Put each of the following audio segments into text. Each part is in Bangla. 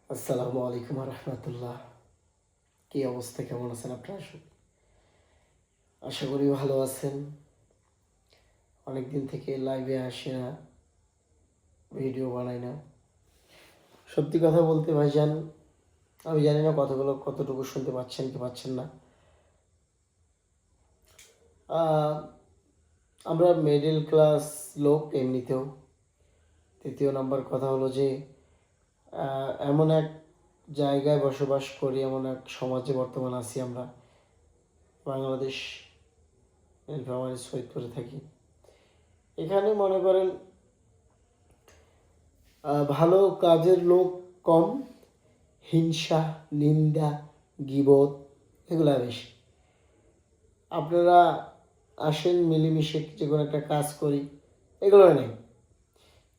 আসসালামু আলাইকুম রহমতুল্লাহ। কী অবস্থা, কেমন আছেন আপনারা? আশা করি ভালো আছেন। অনেক দিন থেকে লাইভে আসি না, ভিডিও বানাই না। সত্যি কথা বলতে ভাইজান, আমি জানি না কথাগুলো কতটুকু শুনতে পাচ্ছেন কি পাচ্ছেন না। আমরা মিডল ক্লাস লোক এমনিতেও। তৃতীয় নাম্বার কথা হলো যে এমন এক জায়গায় বসবাস করি, এমন এক সমাজে বর্তমান আছি আমরা। বাংলাদেশ নীলফামারী সৈয়দপুরে থাকি। এখানে মনে করেন ভালো কাজের লোক কম, হিংসা, নিন্দা, গীবত এগুলা বেশি। আপনারা আসেন, মিলেমিশে যে কোনো একটা কাজ করি, এগুলো নেই।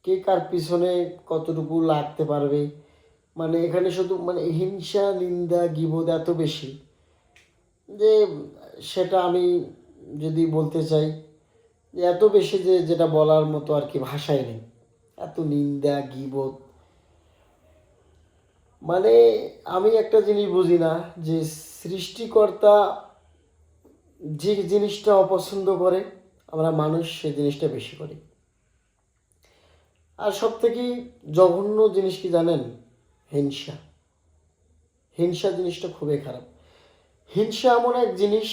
কে কার পিছনে কতটুকু লাগতে পারবে, মানে এখানে শুধু মানে হিংসা, নিন্দা, গীবত এত বেশি যে সেটা আমি যদি বলতে চাই যে এত বেশি যে যেটা বলার মতো আর কি ভাষাই নেই। এত নিন্দা, গীবত, মানে আমি একটা জিনিস বুঝি না যে সৃষ্টিকর্তা যে জিনিসটা অপছন্দ করে আমরা মানুষ সে জিনিসটা বেশি করি। আর সব থেকে জঘন্য জিনিস কি জানেন? হিংসা। হিংসা জিনিসটা খুবই খারাপ। হিংসা এমন এক জিনিস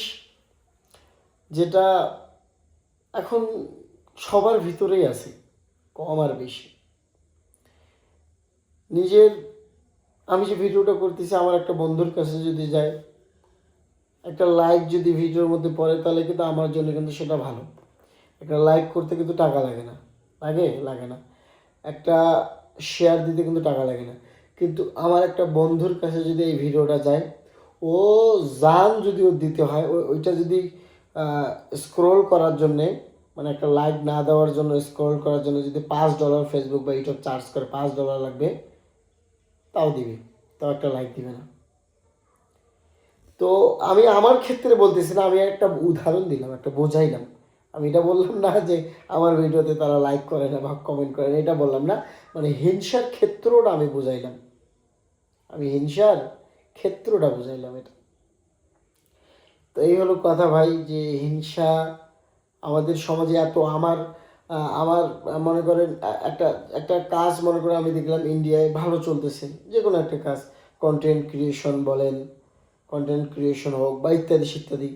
যেটা এখন সবার ভিতরেই আছে, কম আর বেশি। নিজের, আমি যে ভিডিওটা করতেছি আমার একটা বন্ধুর কাছে যদি যায়, একটা লাইক যদি ভিডিওর মধ্যে পড়ে তাহলে কিন্তু আমার জন্য কিন্তু সেটা ভালো। একটা লাইক করতে কিন্তু টাকা লাগে না, লাগে না। একটা শেয়ার দিতে কিন্তু টাকা লাগে না। কিন্তু আমার একটা বন্ধুর কাছে যদি এই ভিডিওটা যায়, ও জান যদি ওর দিতে হয়, ওইটা যদি স্ক্রোল করার জন্যে, মানে একটা লাইক না দেওয়ার জন্য স্ক্রোল করার জন্য যদি $5 ফেসবুক বা ইউটিউব চার্জ করে, $5 লাগবে, তাও দিবে, তাও একটা লাইক দিবে না। তো আমি আমার ক্ষেত্রে বলতেছি না, আমি একটা উদাহরণ দিলাম, একটা বোঝাইলাম। আমি এটা বললাম না যে আমার ভিডিওতে তারা লাইক করে না বা কমেন্ট করে না, এটা বললাম না। মানে হিংসার ক্ষেত্রটা আমি বুঝাইলাম, আমি হিংসার ক্ষেত্রটা বুঝাইলাম এটা। তো এই হলো কথা ভাই, যে হিংসা আমাদের সমাজে এত। আমার আমার মনে করেন একটা একটা কাজ মনে করেন আমি দেখলাম ইন্ডিয়ায় ভালো চলতেছে, যে কোনো একটা কাজ, কন্টেন্ট ক্রিয়েশন বলেন, কন্টেন্ট ক্রিয়েশন হোক বা ইত্যাদি ইত্যাদি।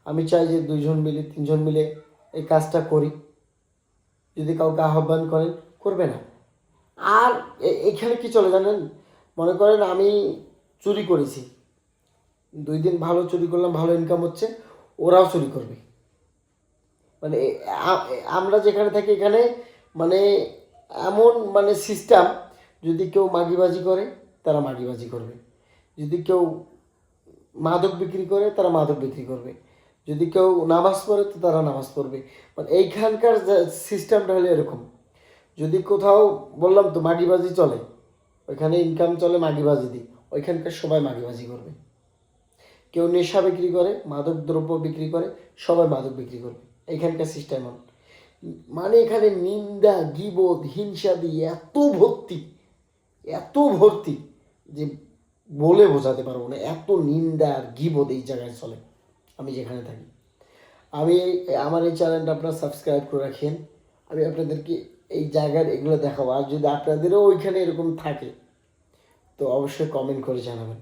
আমি চাই যে 2জন মিলে 3জন মিলে এই কাজটা করি। যদি কাউকে আহ্বান করেন, করবে না। আর এখানে কি চলে জানেন? মনে করেন আমি চুরি করেছি, 2 দিন ভালো চুরি করলাম, ভালো ইনকাম হচ্ছে, ওরাও চুরি করবে। মানে আমরা যেখানে থাকি এখানে মানে এমন মানে সিস্টেম, যদি কেউ মাগিবাজি করে তারা মাগিবাজি করবে, যদি কেউ মাদক বিক্রি করে তারা মাদক বিক্রি করবে, যদি কেউ নামাজ পড়ে তো তারা নামাজ পড়বে। মানে এইখানকার সিস্টেমটা হলো এরকম। যদি কোথাও বললাম তো মাগিবাজি চলে, ওইখানে ইনকাম চলে মাগিবাজি দিই, ওইখানকার সবাই মাগিবাজি করবে। কেউ নেশা বিক্রি করে, মাদক দ্রব্য বিক্রি করে, সবাই মাদক বিক্রি করবে। এইখানকার সিস্টেম মানে এখানে নিন্দা, গীবত, হিংসা দিয়ে এত ভর্তি যে বলে বোঝাতে পারবো না। এত নিন্দা আর গীবত এই জায়গায় চলে আমি যেখানে থাকি। আমি আমার এই চ্যানেলটা আপনারা সাবস্ক্রাইব করে রাখেন, আমি আপনাদেরকে এই জায়গার এগুলো দেখাবো। আর যদি আপনাদেরও ওইখানে এরকম থাকে তো অবশ্যই কমেন্ট করে জানাবেন।